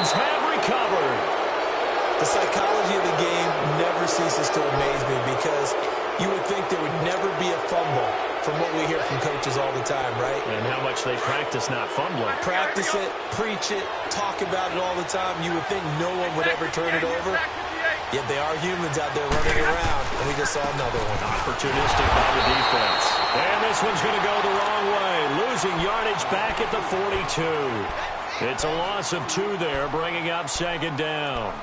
Lions have recovered. The psychology of the game never ceases to amaze me because you would think there would never be a fumble from what we hear from coaches all the time, right? And how much they practice not fumbling. Practice it, preach it, talk about it all the time. You would think no one would ever turn it over. Yet they are humans out there running around, and we just saw another one. Opportunistic by the defense. And this one's going to go the wrong way. Losing yardage back at the 42. It's a loss of 2 there, bringing up second down.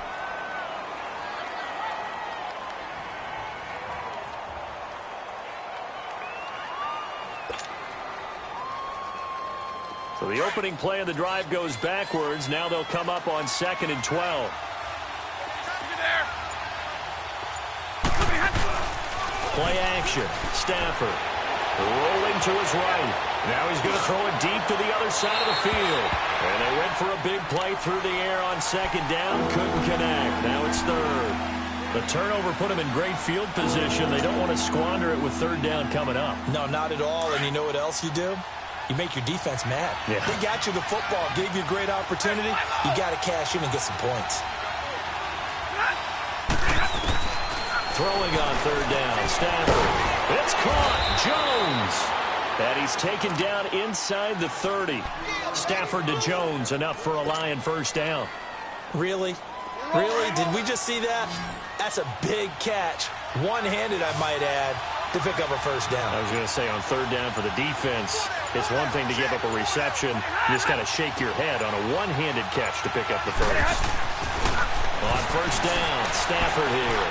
So the opening play of the drive goes backwards. Now they'll come up on 2nd and 12. Play action. Stafford rolling to his right. Now he's going to throw it deep to the other side of the field. And they went for a big play through the air on 2nd down. Couldn't connect. Now it's 3rd. The turnover put them in great field position. They don't want to squander it with 3rd down coming up. No, not at all. And you know what else you do? You make your defense mad. Yeah. They got you the football, gave you a great opportunity. You got to cash in and get some points. Throwing on 3rd down. Stafford. It's caught. Jones. And he's taken down inside the 30. Stafford to Jones. Enough for a Lion 1st down. Really? Really? Did we just see that? That's a big catch. One-handed, I might add, to pick up a 1st down. I was going to say on 3rd down for the defense, it's one thing to give up a reception. You just kind of shake your head on a one-handed catch to pick up the 1st. On 1st down, Stafford here.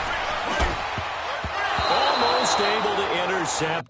Almost able to intercept.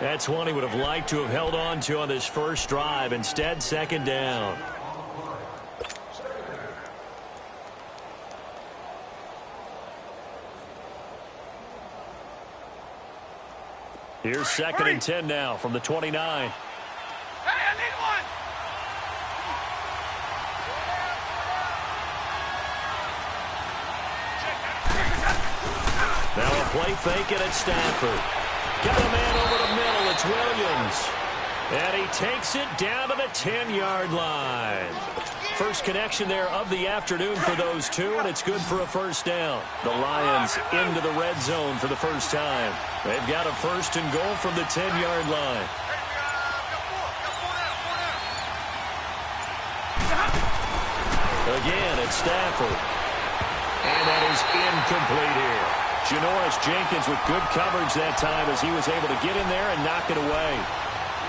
That's one he would have liked to have held on to on this first drive. Instead, 2nd down. Here's 2nd and 10 now from the 29. Hey, I need one. Now a play fake it at Stafford. Got a man over the middle. It's Williams. And he takes it down to the 10-yard line. First connection there of the afternoon for those two, and it's good for a 1st down. The Lions into the red zone for the first time. They've got a 1st and goal from the 10-yard line. Again, it's Stafford. And that is incomplete here. Janoris Jenkins with good coverage that time as he was able to get in there and knock it away.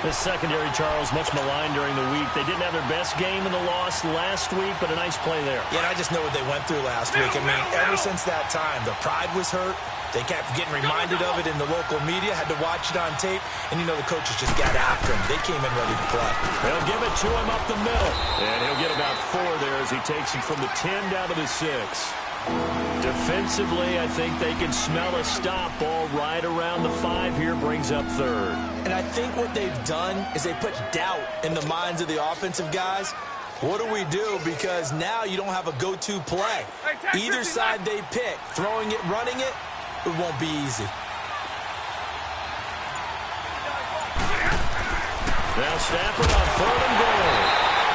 The secondary, Charles, much maligned during the week. They didn't have their best game in the loss last week, but a nice play there. Yeah, and I just know what they went through last week. I mean, ever since that time, the pride was hurt. They kept getting reminded of it in the local media, had to watch it on tape, and, you know, the coaches just got after him. They came in ready to play. They'll give it to him up the middle, and he'll get about 4 there as he takes it from the 10 down to the 6. Defensively, I think they can smell a stop ball right around the 5 here, brings up 3rd. And I think what they've done is they put doubt in the minds of the offensive guys. What do we do? Because now you don't have a go-to play. Either side they pick, throwing it, running it, it won't be easy. Now Stafford on 3rd and goal.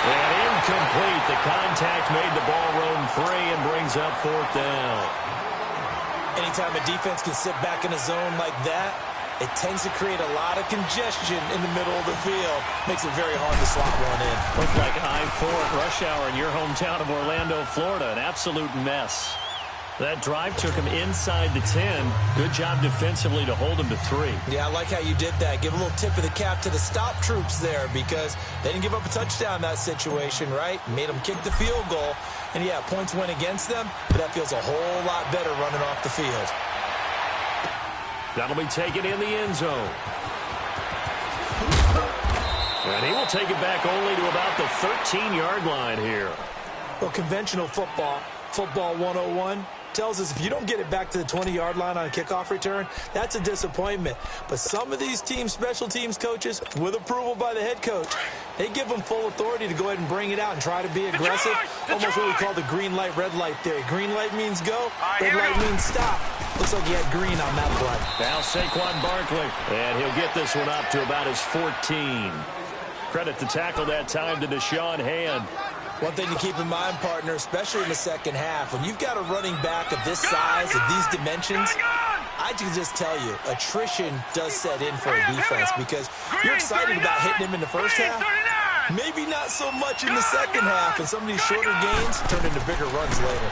And incomplete. The contact made the ball roam free and brings up 4th down. Anytime a defense can sit back in a zone like that, it tends to create a lot of congestion in the middle of the field. Makes it very hard to slot one in. Looked like I-4 at rush hour in your hometown of Orlando, Florida. An absolute mess. That drive took him inside the 10. Good job defensively to hold him to 3. Yeah, I like how you did that. Give a little tip of the cap to the stop troops there because they didn't give up a touchdown in that situation, right? Made them kick the field goal. And, yeah, points went against them, but that feels a whole lot better running off the field. That'll be taken in the end zone. And he will take it back only to about the 13-yard line here. Well, conventional football 101, tells us if you don't get it back to the 20-yard line on a kickoff return, that's a disappointment. But some of these teams, special teams coaches, with approval by the head coach, they give them full authority to go ahead and bring it out and try to be aggressive. Almost what we call the green light, red light theory. Green light means go, red light means stop. Looks like he had green on that play. Now Saquon Barkley, and he'll get this one up to about his 14. Credit the tackle that time to Deshaun Hand. One thing to keep in mind, partner, especially in the second half, when you've got a running back of this size, of these dimensions, I can just tell you, attrition does set in for a defense because you're excited about hitting him in the first half. Maybe not so much in the second half, and some of these shorter gains turn into bigger runs later.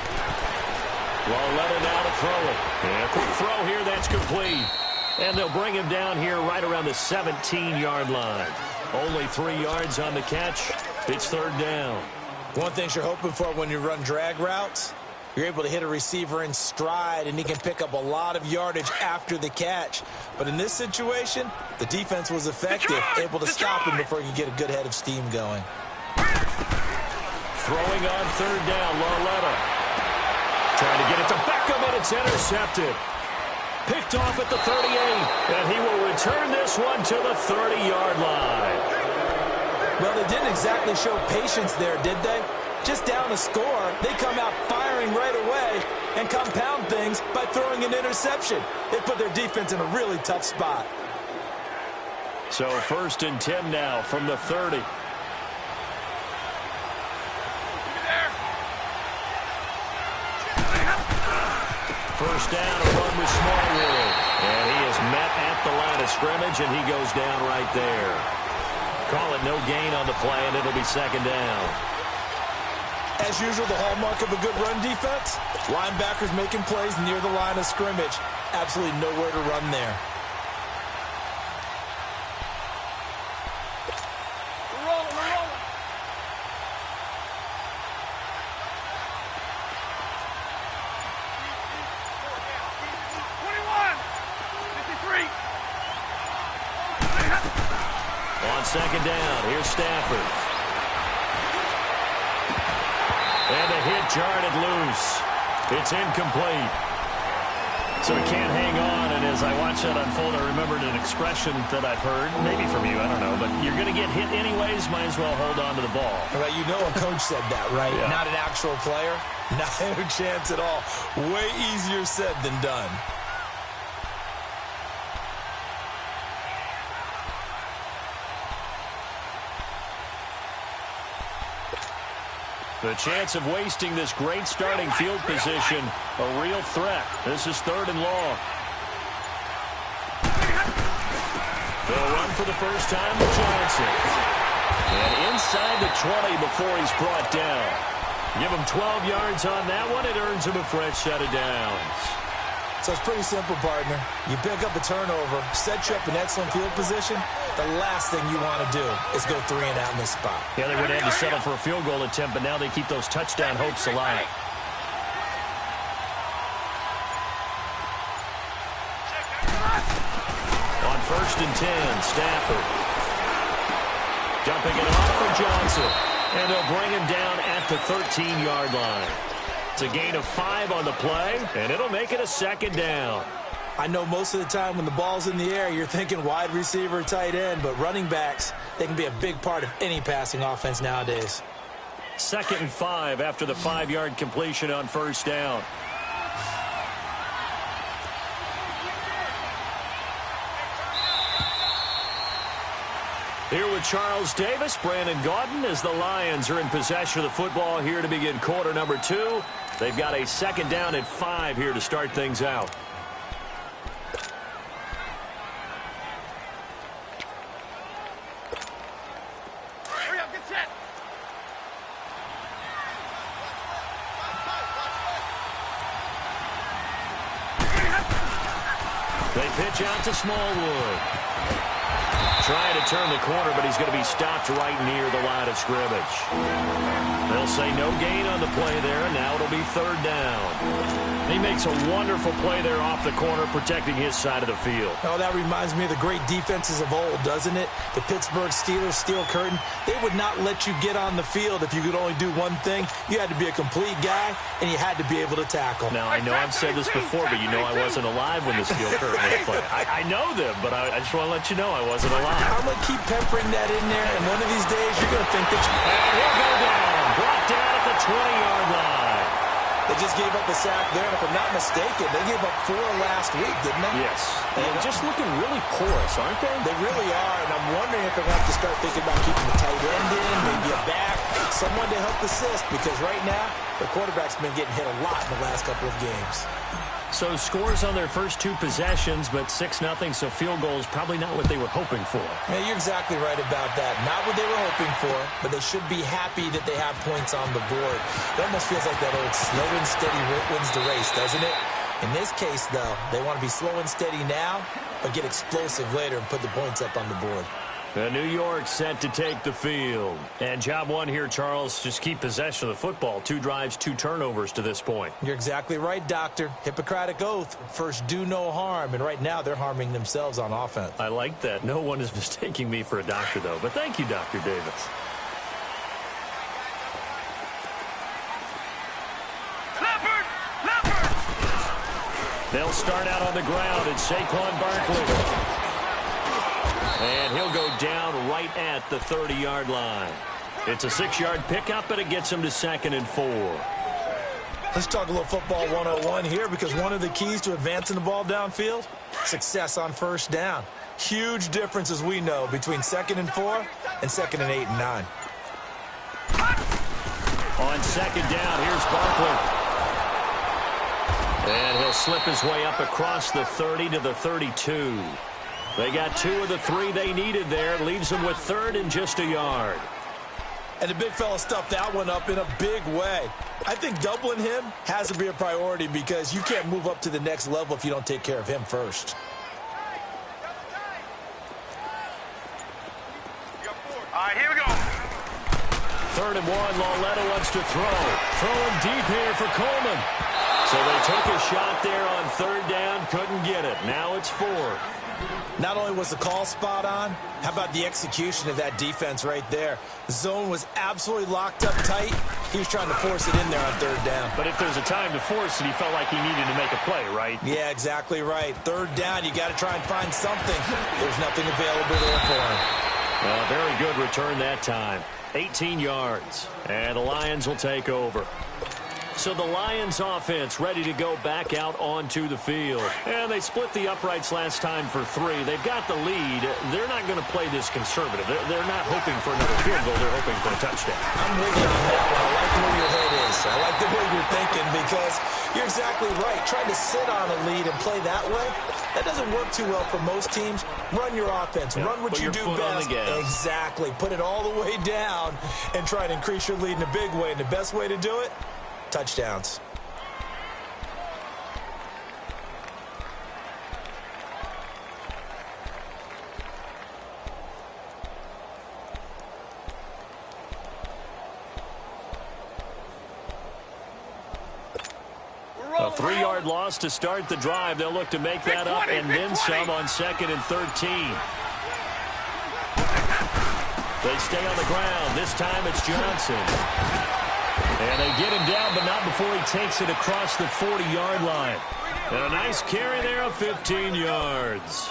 Well, let it now to throw it. And a quick throw here, that's complete. And they'll bring him down here right around the 17-yard line. Only 3 yards on the catch. It's 3rd down. One thing you're hoping for when you run drag routes, you're able to hit a receiver in stride, and he can pick up a lot of yardage after the catch. But in this situation, the defense was effective, able to stop him before he could get a good head of steam going. Throwing on 3rd down, Lauletta. Trying to get it to Beckham, and it's intercepted. Picked off at the 38, and he will return this one to the 30-yard line. Well, they didn't exactly show patience there, did they? Just down a score, they come out firing right away and compound things by throwing an interception. They put their defense in a really tough spot. So 1st and 10 now from the 30. First down, a run with Smallwood. And he is met at the line of scrimmage, and he goes down right there. Call it no gain on the play, and it'll be 2nd down. As usual, the hallmark of a good run defense, linebackers making plays near the line of scrimmage. Absolutely nowhere to run there. We're rolling. 21, 53. On 2nd down, here's Stafford. And a hit jarred it loose. It's incomplete. So he can't hang on, and as I watch that unfold, I remembered an expression that I've heard, maybe from you, I don't know, but you're going to get hit anyways, might as well hold on to the ball. Right, you know a coach said that, right? Yeah. Not an actual player. Not a chance at all. Way easier said than done. The chance of wasting this great starting field position, a real threat. This is 3rd and long. They'll run for the first time with Johnson. And inside the 20 before he's brought down. Give him 12 yards on that one. It earns him a fresh set of downs. So it's pretty simple, partner. You pick up a turnover, set you up in excellent field position. The last thing you want to do is go 3 and out in this spot. Yeah, they would have to settle for a field goal attempt, but now they keep those touchdown hopes alive. On 1st and 10, Stafford. Dumping it off for Johnson. And they'll bring him down at the 13-yard line. It's a gain of 5 on the play, and it'll make it a 2nd down. I know most of the time when the ball's in the air, you're thinking wide receiver, tight end, but running backs, they can be a big part of any passing offense nowadays. 2nd and 5 after the 5-yard completion on 1st down. Here with Charles Davis, Brandon Gaudin, as the Lions are in possession of the football here to begin quarter number 2. They've got a second down at 5 here to start things out. Hurry up, get set. They pitch out to Smallwood. Trying to turn the corner, but he's going to be stopped right near the line of scrimmage. They'll say no gain on the play there, and now it'll be third down. He makes a wonderful play there off the corner, protecting his side of the field. Oh, that reminds me of the great defenses of old, doesn't it? The Pittsburgh Steelers, Steel Curtain. They would not let you get on the field if you could only do one thing. You had to be a complete guy, and you had to be able to tackle. Now, I know I've said this before, but you know I wasn't alive when the Steel Curtain was played. I know them, but I just want to let you know I wasn't alive. I'm going to keep peppering that in there, and one of these days you're going to think that And he'll go down. Brought down at the 20-yard line. they just gave up a sack there, and if I'm not mistaken, they gave up 4 last week, didn't they? Yes. And just looking really porous, aren't they? They really are, and I'm wondering if they're going to have to start thinking about keeping the tight end in, maybe a back, someone to help assist, because right now, the quarterback's been getting hit a lot in the last couple of games. So scores on their first 2 possessions, but 6-0, so field goal is probably not what they were hoping for. Yeah, you're exactly right about that. Not what they were hoping for, but they should be happy that they have points on the board. It almost feels like that old slow and steady wins the race, doesn't it? In this case, though, they want to be slow and steady now, but get explosive later and put the points up on the board. New York set to take the field. And job one here, Charles, just keep possession of the football. 2 drives, 2 turnovers to this point. You're exactly right, Doctor. Hippocratic oath. First, do no harm. And right now, they're harming themselves on offense. I like that. No one is mistaking me for a doctor, though. But thank you, Dr. Davis. They'll start out on the ground. It's Saquon Barkley. And he'll go down right at the 30-yard line. It's a 6-yard pickup, but it gets him to 2nd and 4. Let's talk a little football 101 here, because one of the keys to advancing the ball downfield, success on first down. Huge difference, as we know, between 2nd and 4 and 2nd and 8 and 9. On 2nd down, here's Barkley. And he'll slip his way up across the 30 to the 32. They got 2 of the 3 they needed there. Leaves them with 3rd and just a yard. And the big fella stuffed that one up in a big way. I think doubling him has to be a priority, because you can't move up to the next level if you don't take care of him first. All right, here we go. 3rd and 1, Lauletta wants to throw. Throwing deep here for Coleman. So they took a shot there on 3rd down, couldn't get it. Now it's 4th. Not only was the call spot on, how about the execution of that defense right there? The zone was absolutely locked up tight. He was trying to force it in there on 3rd down. But if there's a time to force it, he felt like he needed to make a play, right? Yeah, exactly right. 3rd down, you got to try and find something. There's nothing available there for him. Very good return that time. 18 yards. And the Lions will take over. So the Lions offense ready to go back out onto the field. And they split the uprights last time for 3. They've got the lead. They're not going to play this conservative. They're not hoping for another field goal. They're hoping for a touchdown. I'm with you on that one. I like where your head is. I like the way you're thinking, because you're exactly right. Trying to sit on a lead and play that way, that doesn't work too well for most teams. Run your offense. Yeah, run what you do best. Exactly. Put it all the way down and try to increase your lead in a big way. And the best way to do it, touchdowns. A 3-yard loss to start the drive. They'll look to make that up and then some on 2nd and 13. They stay on the ground. This time it's Johnson. And they get him down, but not before he takes it across the 40-yard line. And a nice carry there of 15 yards.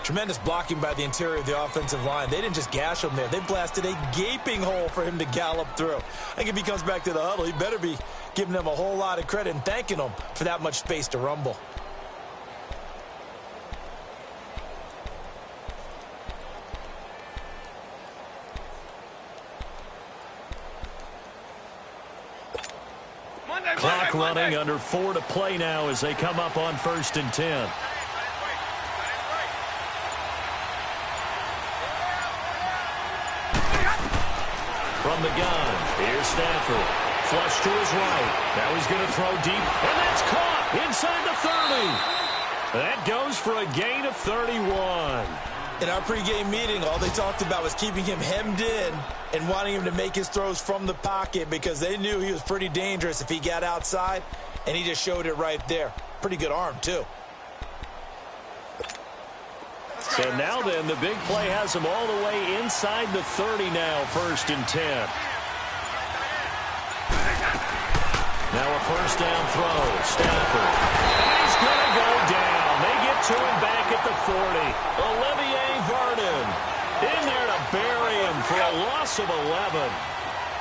Tremendous blocking by the interior of the offensive line. They didn't just gash him there. They blasted a gaping hole for him to gallop through. I think if he comes back to the huddle, he better be giving them a whole lot of credit and thanking them for that much space to rumble. Clock running, under 4 to play now as they come up on 1st and 10. From the gun, here's Stafford. Flush to his right. Now he's going to throw deep, and that's caught inside the 30. That goes for a gain of 31. In our pregame meeting, all they talked about was keeping him hemmed in and wanting him to make his throws from the pocket because they knew he was pretty dangerous if he got outside, and he just showed it right there. Pretty good arm, too. So now then, the big play has him all the way inside the 30 now, 1st and 10. Now a first down throw, Stafford. And he's going to go down. They get to him back at the 40. Olivier Vernon in there to bury him for a loss of 11.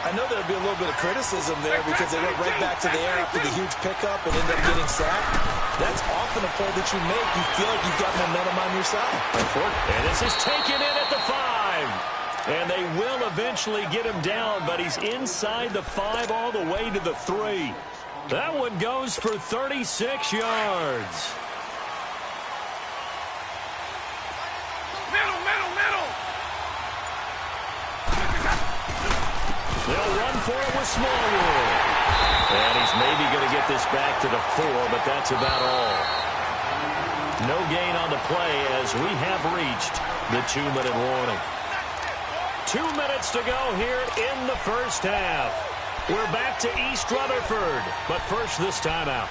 I know there'll be a little bit of criticism there because they went right back to the air after the huge pickup and ended up getting sacked. That's often a play that you make. You feel like you've got momentum on your side. And this is taken in at the 5. And they will eventually get him down, but he's inside the 5 all the way to the 3. That one goes for 36 yards. Middle. They'll run for it with Smallwood. And he's maybe going to get this back to the 4, but that's about all. No gain on the play as we have reached the 2-minute warning. 2 minutes to go here in the first half. We're back to East Rutherford, but first this timeout.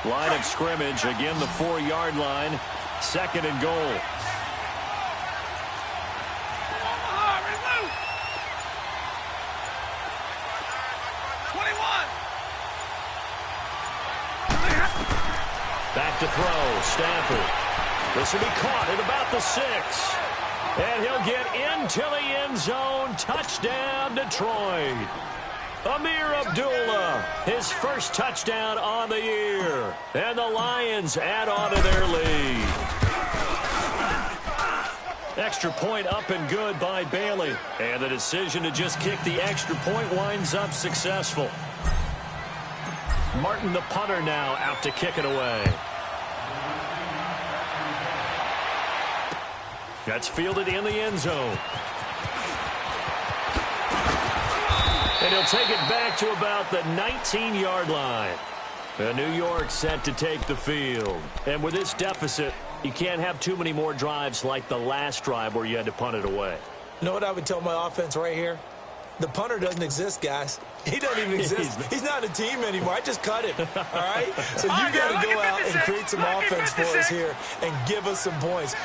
Line of scrimmage, again the 4-yard line, 2nd and goal. Back to throw, Stafford. This will be caught at about the 6. And he'll get into the end zone. Touchdown, Detroit. Amir Abdullah, his first touchdown on the year. And the Lions add on to their lead. Extra point up and good by Bailey. And the decision to just kick the extra point winds up successful. Martin, the punter, now out to kick it away. That's fielded in the end zone. And he'll take it back to about the 19-yard line. New York set to take the field. And with this deficit, you can't have too many more drives like the last drive where you had to punt it away. You know what I would tell my offense right here? The punter doesn't exist, guys. He doesn't even exist. He's not a team anymore. I just cut him, all right? So you got to go out and create some offense for us here and give us some points.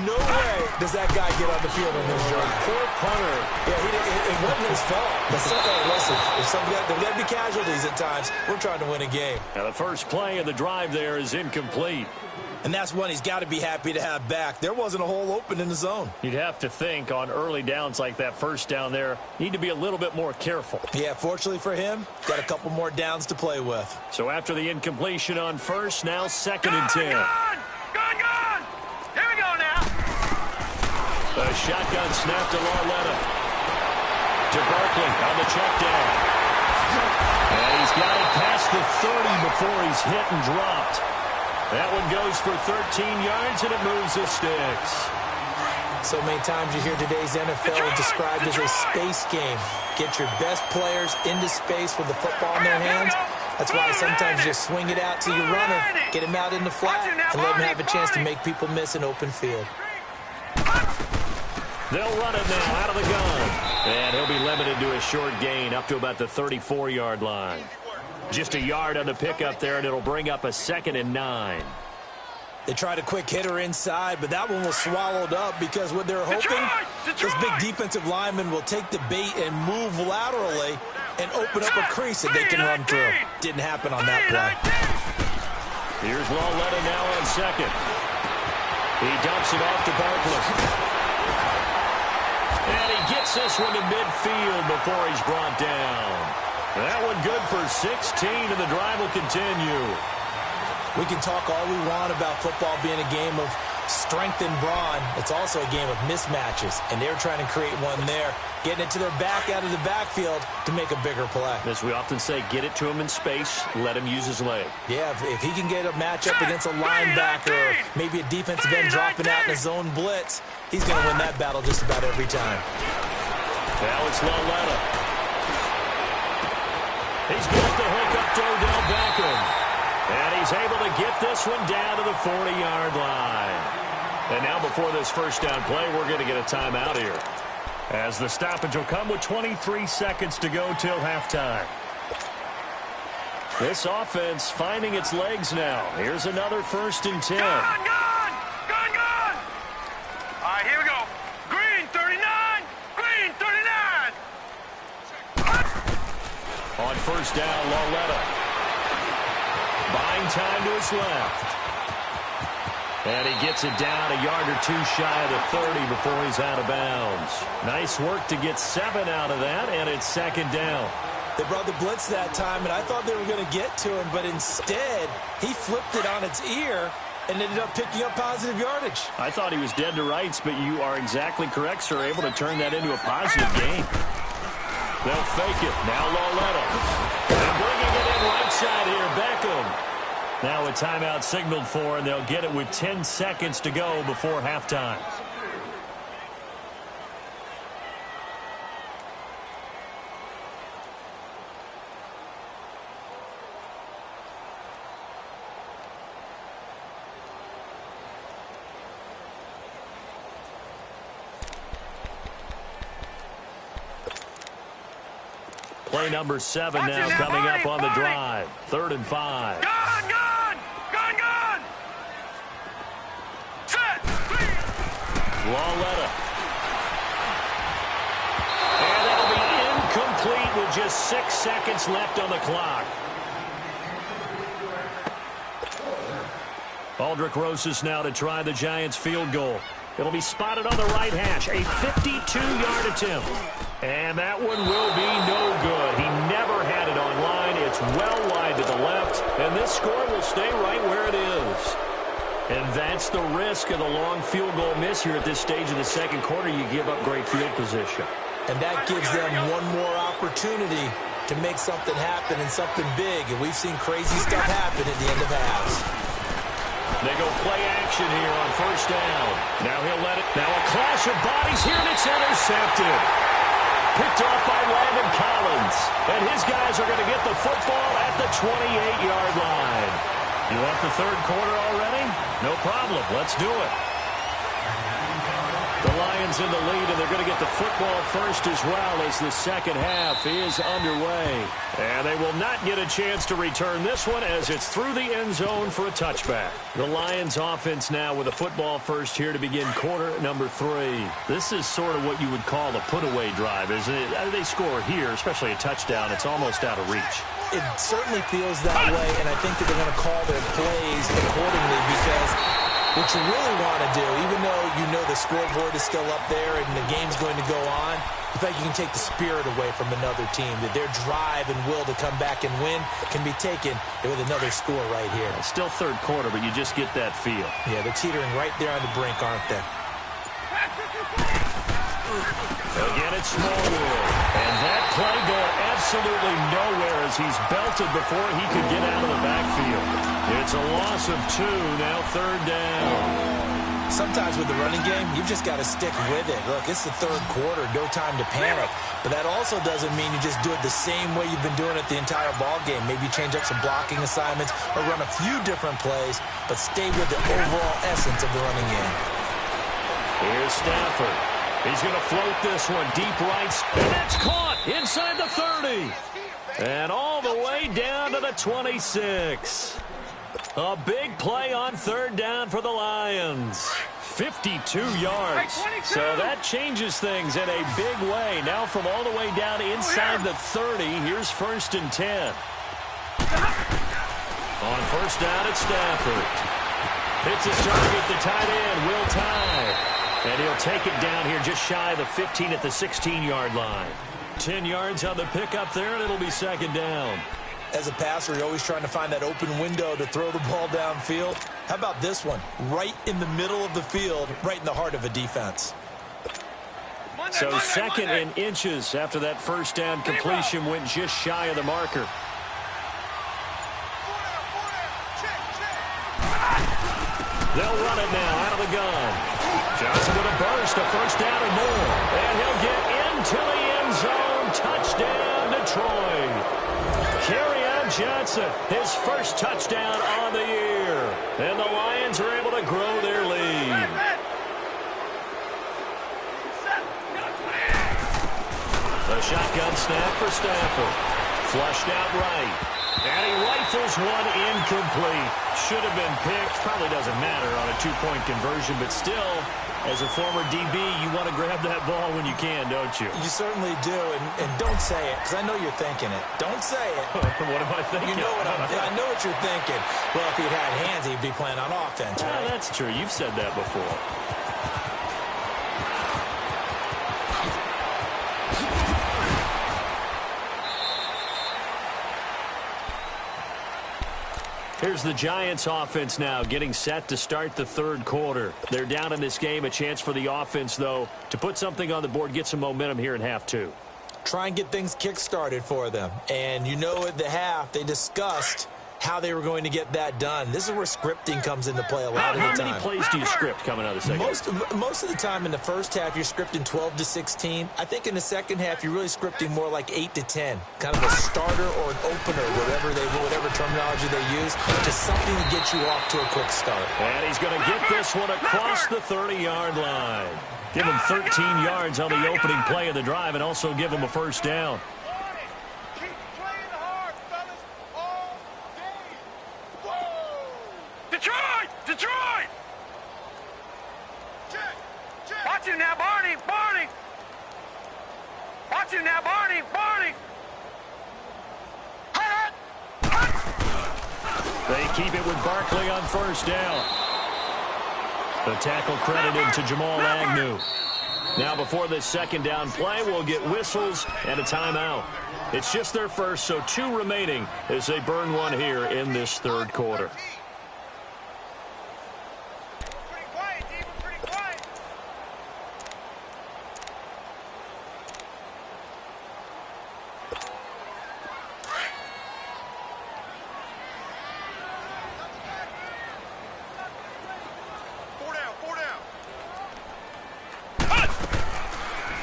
No way does that guy get on the field on this drive. Poor punter. Yeah, it wasn't his fault. But listen, there's got to be casualties at times. We're trying to win a game. Now the first play of the drive there is incomplete. And that's one he's got to be happy to have back. There wasn't a hole open in the zone. You'd have to think on early downs like that first down there, need to be a little bit more careful. Yeah, fortunately for him, got a couple more downs to play with. So after the incompletion on first, now 2nd and 10. Gone! Here we go now. A shotgun snap to Lauletta. To Barkley on the check down. And he's got it past the 30 before he's hit and dropped. That one goes for 13 yards, and it moves the sticks. So many times you hear today's NFL described as a space game. Get your best players into space with the football in their hands. That's why sometimes you just swing it out to your runner, get him out in the flat, and let him have a chance to make people miss an open field. They'll run it now out of the gun. And he'll be limited to a short gain up to about the 34-yard line. Just a yard on the pickup there, and it'll bring up a 2nd and 9. They tried a quick hitter inside, but that one was swallowed up because what they're hoping, this big defensive lineman will take the bait and move laterally and open up a crease that they can run through. Didn't happen on that play. Here's Lauletta now on 2nd. He dumps it off to Barkley. And he gets this one to midfield before he's brought down. That one good for 16, and the drive will continue. We can talk all we want about football being a game of strength and brawn. It's also a game of mismatches, and they're trying to create one there, getting it to their back out of the backfield to make a bigger play. As we often say, get it to him in space, let him use his leg. Yeah, if he can get a matchup against a linebacker or maybe a defensive end dropping out in a zone blitz, he's going to win that battle just about every time. Now it's Loletta. He's got the hook up to Odell Beckham. And he's able to get this one down to the 40-yard line. And now before this first down play, we're going to get a timeout here, as the stoppage will come with 23 seconds to go till halftime. This offense finding its legs now. Here's another 1st and 10. Gone! All right, here we go. Green 39. Green 39. On first down, Loletta. Buying time to his left. And he gets it down a yard or 2 shy of the 30 before he's out of bounds. Nice work to get 7 out of that, and it's 2nd down. They brought the blitz that time, and I thought they were going to get to him, but instead, he flipped it on its ear and ended up picking up positive yardage. I thought he was dead to rights, but you are exactly correct, sir. Able to turn that into a positive gain. They'll fake it. Now Loletta. And bringing it in right side here, Beckham. Now a timeout signaled for, and they'll get it with 10 seconds to go before halftime. Play number 7 now coming up on the drive. 3rd and 5. Gone! Set! Loletta. And that'll be incomplete with just 6 seconds left on the clock. Aldrich Rosas now to try the Giants field goal. It'll be spotted on the right hash. A 52-yard attempt. And that one will be no good. He never had it on line. It's well wide to the left. And this score will stay right where it is. And that's the risk of the long field goal miss here at this stage of the second quarter. You give up great field position. And that gives them one more opportunity to make something happen and something big. And we've seen crazy stuff happen at the end of halves. They go play action here on first down. Now he'll let it. Now a clash of bodies here, and it's intercepted. Picked off by Landon Collins. And his guys are going to get the football at the 28-yard line. You want the third quarter already? No problem. Let's do it. The Lions in the lead, and they're going to get the football first as well as the second half is underway. And they will not get a chance to return this one as it's through the end zone for a touchback. The Lions offense now with a football first here to begin quarter number 3. This is sort of what you would call a put-away drive, isn't it? They score here, especially a touchdown. It's almost out of reach. It certainly feels that way, and I think that they're going to call their plays accordingly because what you really want to do, even though you know the scoreboard is still up there and the game's going to go on, in fact, you can take the spirit away from another team, that their drive and will to come back and win can be taken with another score right here. It's still third quarter, but you just get that feel. Yeah, they're teetering right there on the brink, aren't they? Again, it's Smallwood. And that play going absolutely nowhere as he's belted before he could get out of the backfield. It's a loss of 2, now third down. Sometimes with the running game, you've just got to stick with it. Look, it's the third quarter, no time to panic. But that also doesn't mean you just do it the same way you've been doing it the entire ball game. Maybe change up some blocking assignments or run a few different plays, but stay with the overall essence of the running game. Here's Stafford. He's going to float this one deep right. And that's caught inside the 30. And all the way down to the 26. A big play on third down for the Lions. 52 yards. So that changes things in a big way. Now from all the way down inside the 30, here's 1st and 10. On first down, it's Stafford. Hits his target, the tight end, Will Tye. And he'll take it down here just shy of the 15 at the 16-yard line. 10 yards on the pickup there, and it'll be second down. As a passer, you're always trying to find that open window to throw the ball downfield. How about this one? Right in the middle of the field, right in the heart of a defense. So second and inches after that first down completion went just shy of the marker. They'll run it now out of the gun. Johnson with a burst, a first down and more. And he'll get into the end zone. Touchdown, Detroit. Kerryon Johnson, his first touchdown on the year. And the Lions are able to grow their lead. The shotgun snap for Stafford. Flushed out right. And he rifles one incomplete. Should have been picked. Probably doesn't matter on a two-point conversion, but still, as a former DB, you want to grab that ball when you can, don't you? You certainly do, and don't say it, because I know you're thinking it. Don't say it. What am I thinking? You know I know what you're thinking. Well, if he'd had hands, he'd be playing on offense, right? That's true. You've said that before. Here's the Giants offense now getting set to start the third quarter. They're down in this game. A chance for the offense, though, to put something on the board, get some momentum here in half two. Try and get things kick-started for them. And you know at the half, they discussed how they were going to get that done. This is where scripting comes into play a lot of the time. How many plays do you script coming out of the second? Most of the time in the first half, you're scripting 12 to 16. I think in the second half, you're really scripting more like 8 to 10. Kind of a starter or an opener, whatever terminology they use. Just something to get you off to a quick start. And he's going to get this one across the 30-yard line. Give him 13 yards on the opening play of the drive and also give him a first down. Detroit! Watch him now, Barney! Watch him now, Barney! They keep it with Barkley on first down. The tackle credited to Jamal Agnew. Now before this second down play, we'll get whistles and a timeout. It's just their first, so 2 remaining as they burn one here in this third quarter.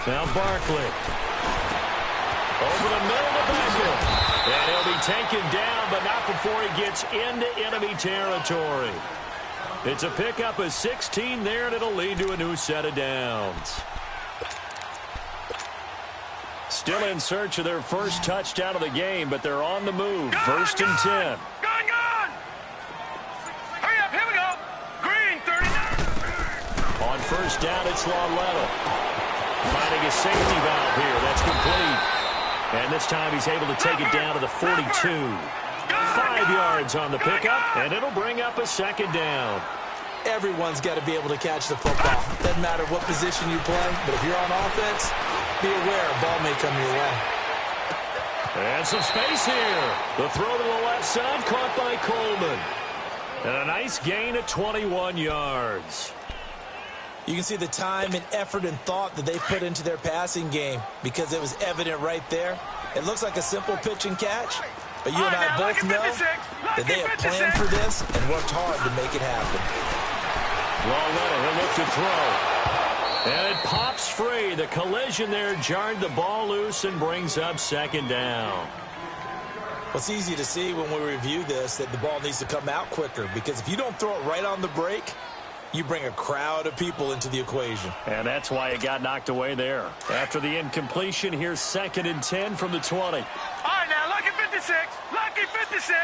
Now Barkley. Over the middle to Beckham. And he'll be taken down, but not before he gets into enemy territory. It's a pickup of 16 there, and it'll lead to a new set of downs. Still in search of their first touchdown of the game, but they're on the move. First and 10. Gone! Hurry up, here we go! Green, 39! On first down, it's Lawletto. Finding a safety valve here. That's complete. And this time he's able to take it down to the 42. 5 yards on the pickup, and it'll bring up a second down. Everyone's got to be able to catch the football. Doesn't matter what position you play, but if you're on offense, be aware a ball may come your way. And some space here. The throw to the left side caught by Coleman. And a nice gain of 21 yards. You can see the time and effort and thought that they put into their passing game because it was evident right there. It looks like a simple pitch and catch, but you and I both know that they have planned for this and worked hard to make it happen. Lawletto, he'll look to throw. And it pops free. The collision there jarred the ball loose and brings up second down. Well, it's easy to see when we review this that the ball needs to come out quicker because if you don't throw it right on the break, you bring a crowd of people into the equation. And that's why it got knocked away there. After the incompletion, here's second and 10 from the 20. All right, now, lucky 56. Lucky 56.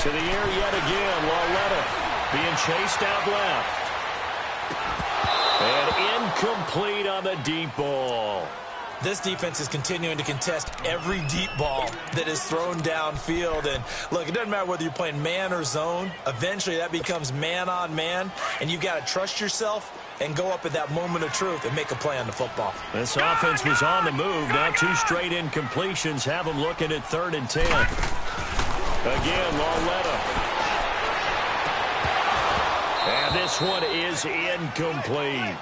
To the air yet again. Lawletto being chased out left. And incomplete on the deep ball. This defense is continuing to contest every deep ball that is thrown downfield. And look, it doesn't matter whether you're playing man or zone. Eventually that becomes man on man, and you've got to trust yourself and go up at that moment of truth and make a play on the football. This offense was on the move. Now 2 straight incompletions have them looking at 3rd and 10. Again, Lauletta. And this one is incomplete.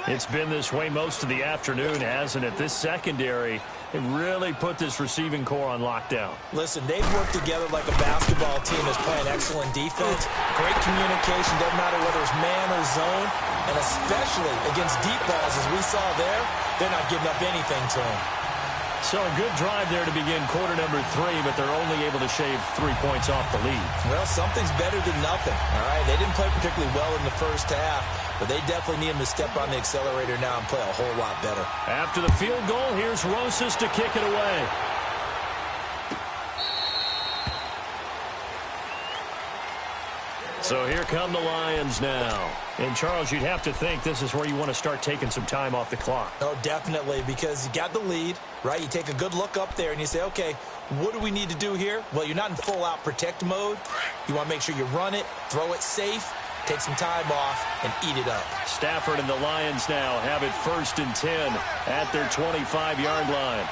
It's been this way most of the afternoon, hasn't it? This secondary, it really put this receiving core on lockdown. Listen, they've worked together like a basketball team that's playing excellent defense. Great communication, doesn't matter whether it's man or zone. And especially against deep balls, as we saw there, they're not giving up anything to them. So a good drive there to begin quarter number 3, but they're only able to shave 3 points off the lead. Well, something's better than nothing, all right? They didn't play particularly well in the first half, but they definitely need them to step on the accelerator now and play a whole lot better. After the field goal, here's Rosas to kick it away. So here come the Lions now. And, Charles, you'd have to think this is where you want to start taking some time off the clock. Oh, definitely, because you got the lead, right? You take a good look up there and you say, okay, what do we need to do here? Well, you're not in full-out protect mode. You want to make sure you run it, throw it safe, take some time off, and eat it up. Stafford and the Lions now have it 1st and 10 at their 25-yard line.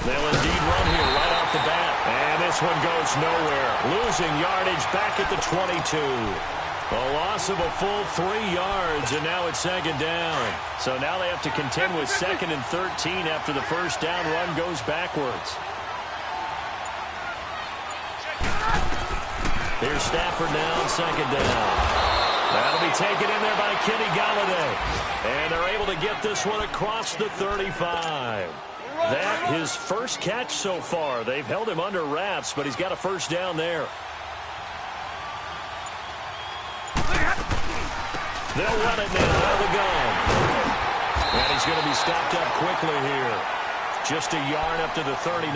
They'll indeed run here right off the bat. And this one goes nowhere. Losing yardage back at the 22. A loss of a full 3 yards, and now it's 2nd down. So now they have to contend with 2nd and 13 after the first down run goes backwards. Here's Stafford now on 2nd down. That'll be taken in there by Kenny Golladay. And they're able to get this one across the 35. That his first catch so far. They've held him under wraps, but he's got a first down there. They'll run it now out of the gun. And he's going to be stopped up quickly here. Just a yard up to the 39.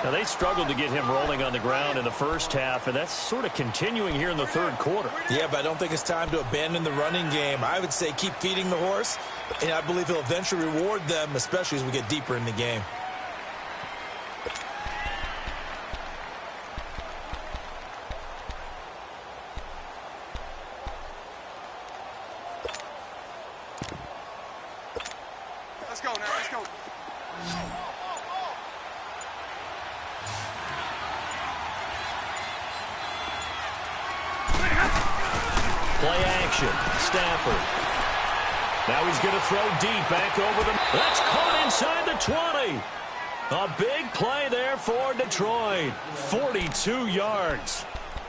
Now, they struggled to get him rolling on the ground in the first half, and that's sort of continuing here in the 3rd quarter. Yeah, but I don't think it's time to abandon the running game. I would say keep feeding the horse, and I believe he'll eventually reward them, especially as we get deeper in the game. Let's go now, let's go. Play action. Stafford. Now he's going to throw deep back over the... That's caught inside the 20. A big play there for Detroit. 42 yards.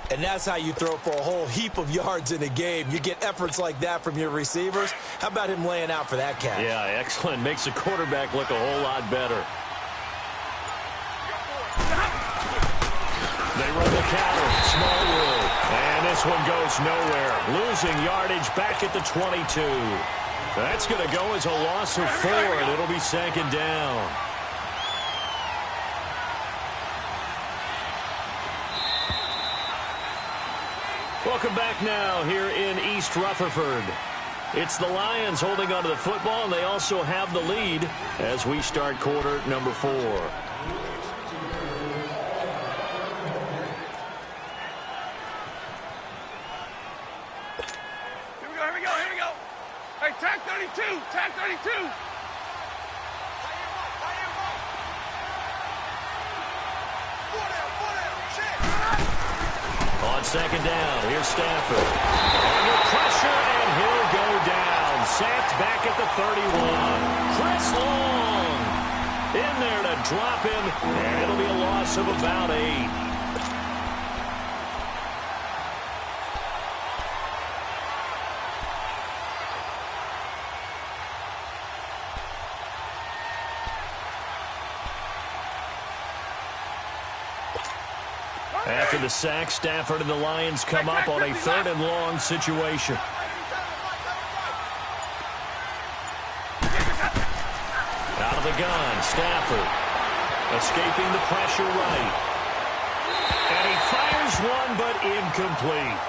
And that's how you throw for a whole heap of yards in a game. You get efforts like that from your receivers. How about him laying out for that catch? Yeah, excellent. Makes the quarterback look a whole lot better. They run the counter. Smallwood. And this one goes nowhere. Losing yardage back at the 22. That's going to go as a loss of 4, and it'll be 2nd down. Welcome back now here in East Rutherford. It's the Lions holding onto the football, and they also have the lead as we start quarter number 4. Hey, tag 32, tag 32. On 2nd down, here's Stafford. Under pressure, and he'll go down. Sacked back at the 31. Chris Long in there to drop him, and it'll be a loss of about 8. After the sack, Stafford and the Lions come up on a 3rd and long situation. Out of the gun, Stafford escaping the pressure right. And he fires one, but incomplete.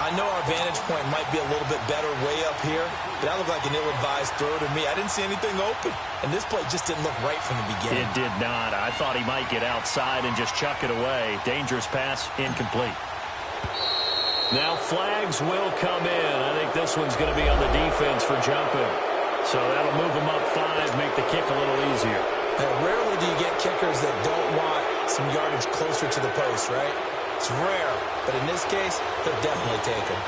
I know our vantage point might be a little bit better way up here, but that looked like an ill-advised throw to me. I didn't see anything open, and this play just didn't look right from the beginning. It did not. I thought he might get outside and just chuck it away. Dangerous pass, incomplete. Now flags will come in. I think this one's going to be on the defense for jumping. So that'll move them up 5, make the kick a little easier. Rarely do you get kickers that don't want some yardage closer to the post, right? It's rare, but in this case, they'll definitely take him.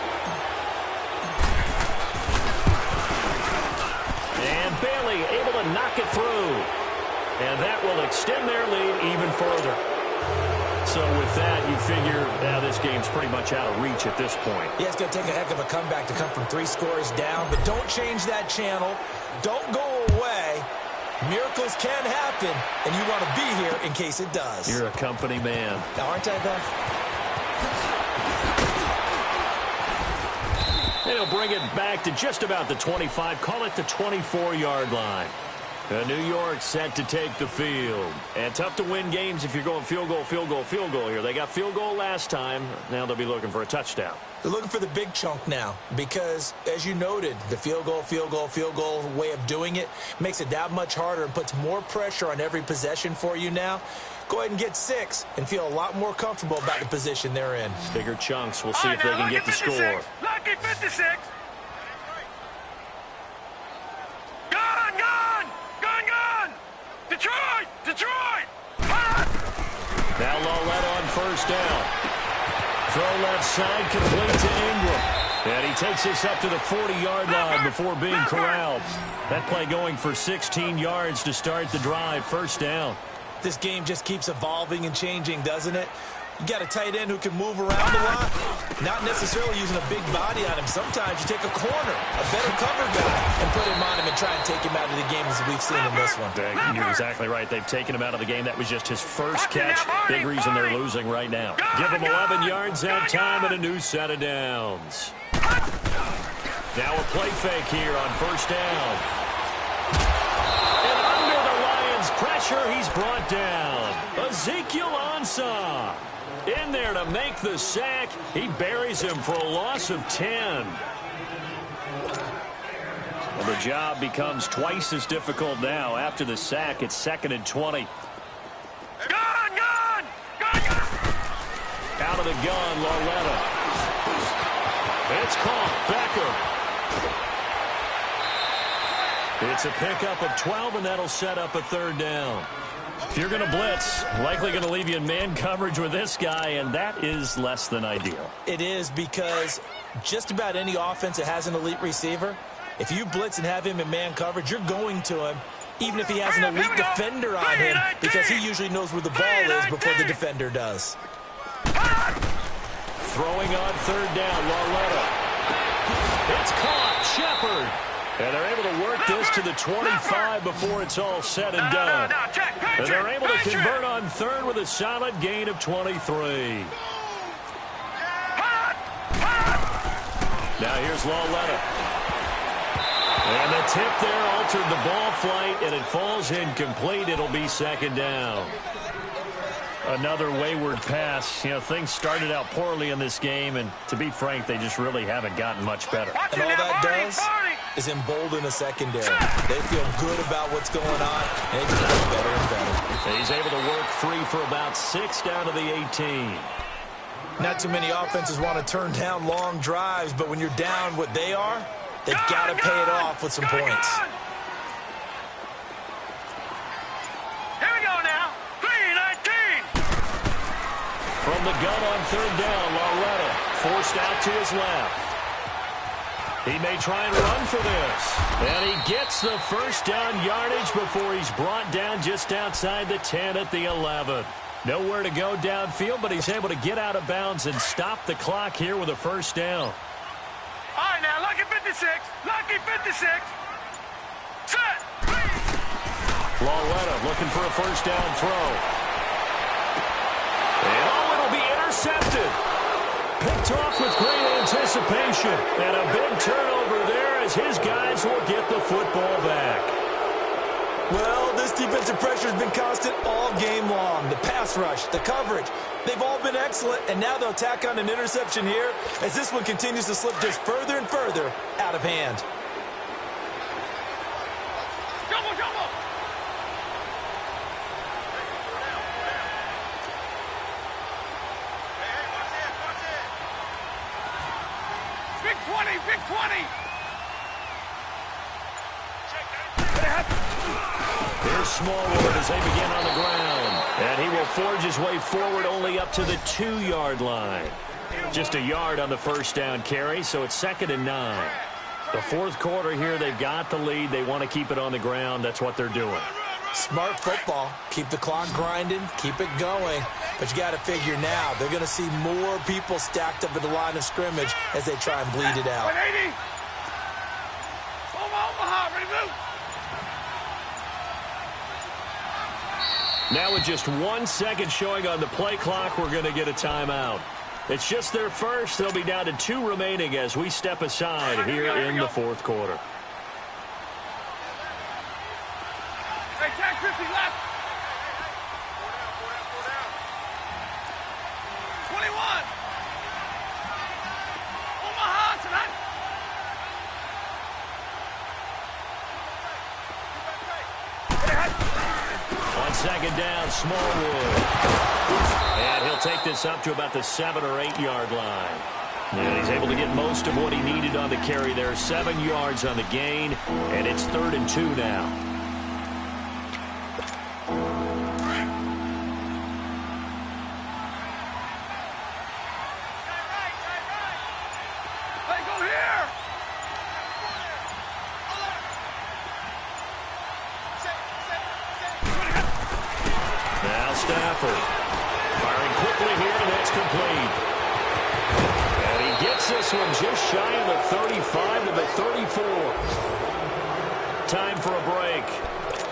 And Bailey able to knock it through. And that will extend their lead even further. So with that, you figure this game's pretty much out of reach at this point. Yeah, it's going to take a heck of a comeback to come from 3 scores down, but don't change that channel. Don't go away. Miracles can happen, and you want to be here in case it does. You're a company man. Now, aren't I, Beth? And he'll bring it back to just about the 25. Call it the 24-yard line. New York set to take the field. And tough to win games if you're going field goal, field goal, field goal here. They got field goal last time. Now they'll be looking for a touchdown. They're looking for the big chunk now because, as you noted, the field goal, field goal, field goal way of doing it makes it that much harder and puts more pressure on every possession for you now. Go ahead and get 6 and feel a lot more comfortable about the position they're in. Bigger chunks. We'll see if they can get the score. Lucky 56. Gone, gone, gone, gone. Detroit, Detroit. Now Loletta on first down. Throw left side, complete to Ingram. And he takes this up to the 40-yard line before being corralled. That play going for 16 yards to start the drive. First down. This game just keeps evolving and changing, doesn't it? You got a tight end who can move around a lot, not necessarily using a big body on him. Sometimes you take a corner, a better cover guy, and put him on him and try and take him out of the game as we've seen in this one. You're exactly right. They've taken him out of the game. That was just his first catch. Big reason they're losing right now. Give him 11 yards that time and a new set of downs. Now a play fake here on first down. And under the Lions' pressure, he's brought down. Ezekiel Ansah in there to make the sack. He buries him for a loss of 10. Well, the job becomes twice as difficult now. After the sack, it's 2nd and 20. Gone, gone, gone, gone. Out of the gun, Loletta. It's caught. Becker. It's a pickup of 12, and that'll set up a 3rd down. If you're going to blitz, likely going to leave you in man coverage with this guy, and that is less than ideal. It is because just about any offense that has an elite receiver, if you blitz and have him in man coverage, you're going to him, even if he has an elite defender on him, because he usually knows where the ball is before the defender does. Throwing on 3rd down, Loletta. It's caught, Shepard. And they're able to work this to the 25 before it's all said and done. And they're able to convert on 3rd with a solid gain of 23. Now here's Loletta. And the tip there altered the ball flight, and it falls incomplete. It'll be 2nd down. Another wayward pass. You know, things started out poorly in this game, and to be frank, they just really haven't gotten much better. And all that does is embolden a secondary. They feel good about what's going on, and they just get better and better. And he's able to work free for about 6 down to the 18. Not too many offenses want to turn down long drives, but when you're down what they are, they've got to pay it off with some points. Here we go now. 3-19. From the gun on 3rd down, Loletta forced out to his left. He may try and run for this. And he gets the first down yardage before he's brought down just outside the 10 at the 11. Nowhere to go downfield, but he's able to get out of bounds and stop the clock here with a first down. All right, now, lucky 56. Lucky 56. Set. Loletta looking for a first down throw. And it'll be intercepted. Picked off with great anticipation. And a big turnover there as his guys will get the football back. Well, this defensive pressure has been constant all game long. The pass rush, the coverage, they've all been excellent, and now they'll tack on an interception here as this one continues to slip just further and further out of hand. Jumbo, jumbo. Hey, watch it, watch it. Big 20, big 20. Here's Smallwood as they begin on the ground. And he will forge his way forward only up to the 2-yard line. Just a yard on the first down carry, so it's 2nd and 9. The fourth quarter here, they've got the lead. They want to keep it on the ground. That's what they're doing. Smart football. Keep the clock grinding. Keep it going. But you got to figure now, they're going to see more people stacked up at the line of scrimmage as they try and bleed it out. 180. Omaha, ready to move. Now with just 1 second showing on the play clock, we're going to get a timeout. It's just their first. They'll be down to 2 remaining as we step aside here in the fourth quarter. Hey, tag 50 left. 21. Omaha tonight. On 2nd down, Smallwood. And he'll take this up to about the 7 or 8 yard line. And he's able to get most of what he needed on the carry there. 7 yards on the gain, and it's 3rd and 2 now. Hey, go here. Now Stafford firing quickly here, and that's complete. And he gets this one just shy of the 35 to the 34. Time for a break.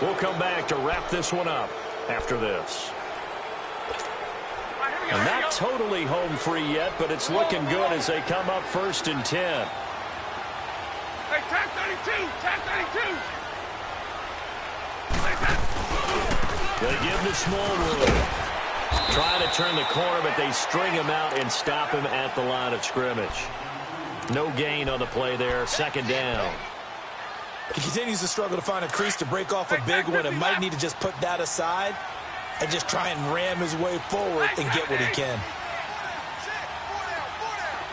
We'll come back to wrap this one up after this. And not totally home free yet, but it's looking good as they come up 1st and 10. Hey, tag 32, tag 32. They give to Smallwood. Trying to turn the corner, but they string him out and stop him at the line of scrimmage. No gain on the play there. 2nd down. He continues to struggle to find a crease to break off a big one and might need to just put that aside and just try and ram his way forward and get what he can.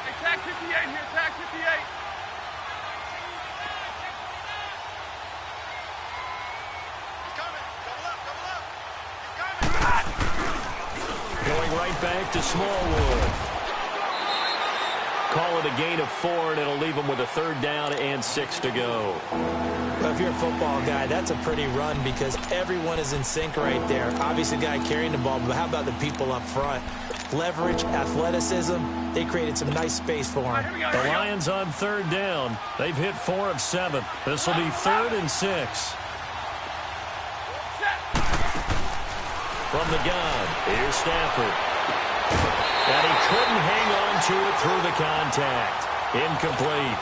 Hey, tag 58 here, tag 58. Going right back to Smallwood. Call it a gain of 4, and it'll leave him with a 3rd down and 6 to go. Well, if you're a football guy, that's a pretty run because everyone is in sync right there. Obviously, the guy carrying the ball, but how about the people up front? Leverage, athleticism, they created some nice space for him. The Lions on 3rd down. They've hit 4 of 7. This will be 3rd and 6. From the gun, here's Stafford. And he couldn't hang on to it through the contact. Incomplete.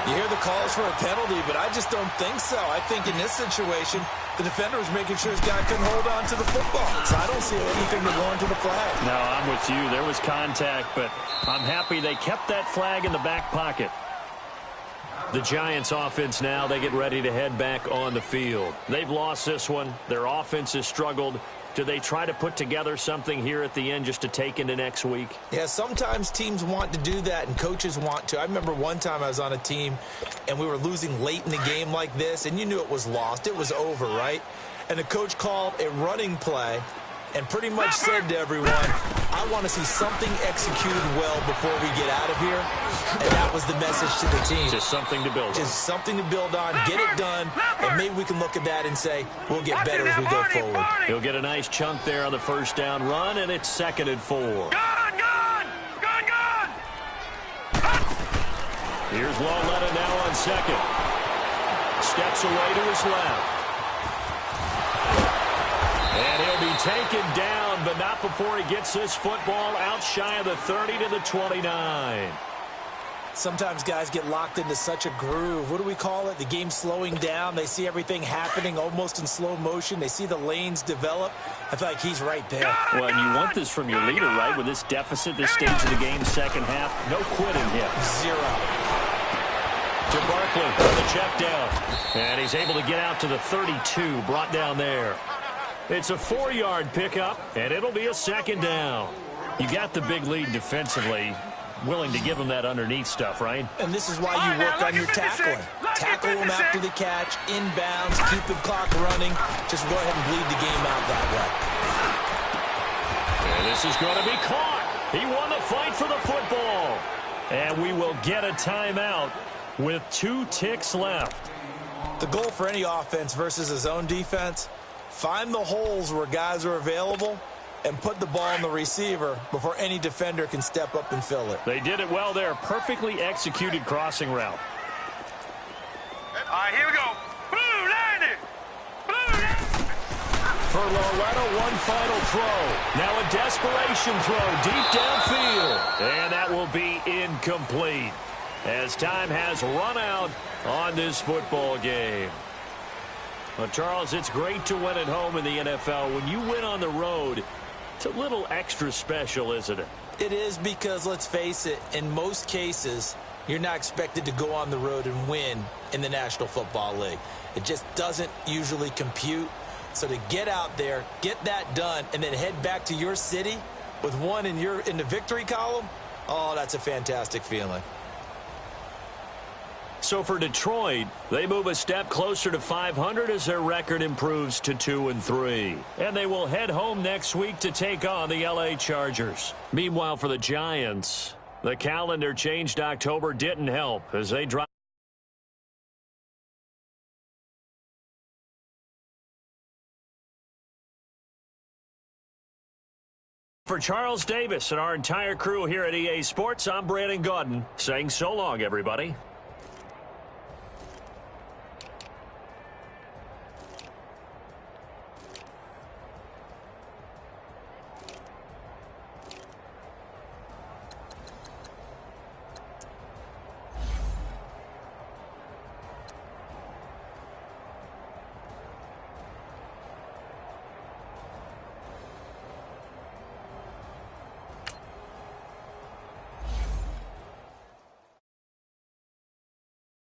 You hear the calls for a penalty, but I just don't think so. I think in this situation, the defender was making sure his guy couldn't hold on to the football. So I don't see anything to go into the flag. No, I'm with you. There was contact, but I'm happy they kept that flag in the back pocket. The Giants offense now, they get ready to head back on the field. They've lost this one. Their offense has struggled. Do they try to put together something here at the end just to take into next week? Yeah, sometimes teams want to do that and coaches want to. I remember one time I was on a team and we were losing late in the game like this, and you knew it was lost. It was over, right? And the coach called a running play and pretty much said to everyone, I want to see something executed well before we get out of here. And that was the message to the team. Just something to build on. Just something to build on, get it done, and maybe we can look at that and say, we'll get better as we go forward. He'll get a nice chunk there on the first down run, and it's 2nd and 4. Gun, gun! Gun, gun! Here's Lawletta now on 2nd. Steps away to his left. And he'll be taken down, but not before he gets this football out shy of the 30 to the 29. Sometimes guys get locked into such a groove. What do we call it? The game slowing down. They see everything happening almost in slow motion. They see the lanes develop. I feel like he's right there. Well, and you want this from your leader, right? With this deficit, this stage of the game, second half, no quitting here. Zero. To Barkley for the check down. And he's able to get out to the 32, brought down there. It's a 4-yard pickup, and it'll be a second down. You got the big lead defensively. Willing to give him that underneath stuff, right? And this is why you work on your tackling. Tackle him after the catch, inbounds, keep the clock running. Just go ahead and bleed the game out that way. And this is going to be caught. He won the fight for the football. And we will get a timeout with 2 ticks left. The goal for any offense versus his own defense, find the holes where guys are available and put the ball on the receiver before any defender can step up and fill it. They did it well there. Perfectly executed crossing route. All right, here we go. Blue 90. Blue 90. For Loretta, one final throw. Now a desperation throw deep downfield. And that will be incomplete as time has run out on this football game. Well, Charles, it's great to win at home in the NFL. When you win on the road, it's a little extra special, isn't it? It is, because, let's face it, in most cases, you're not expected to go on the road and win in the National Football League. It just doesn't usually compute. So to get out there, get that done, and then head back to your city with one in the victory column, oh, that's a fantastic feeling. So for Detroit, they move a step closer to 500 as their record improves to 2-3. And they will head home next week to take on the LA Chargers. Meanwhile, for the Giants, the calendar changed October didn't help as they drop. For Charles Davis and our entire crew here at EA Sports, I'm Brandon Gaudin saying so long, everybody.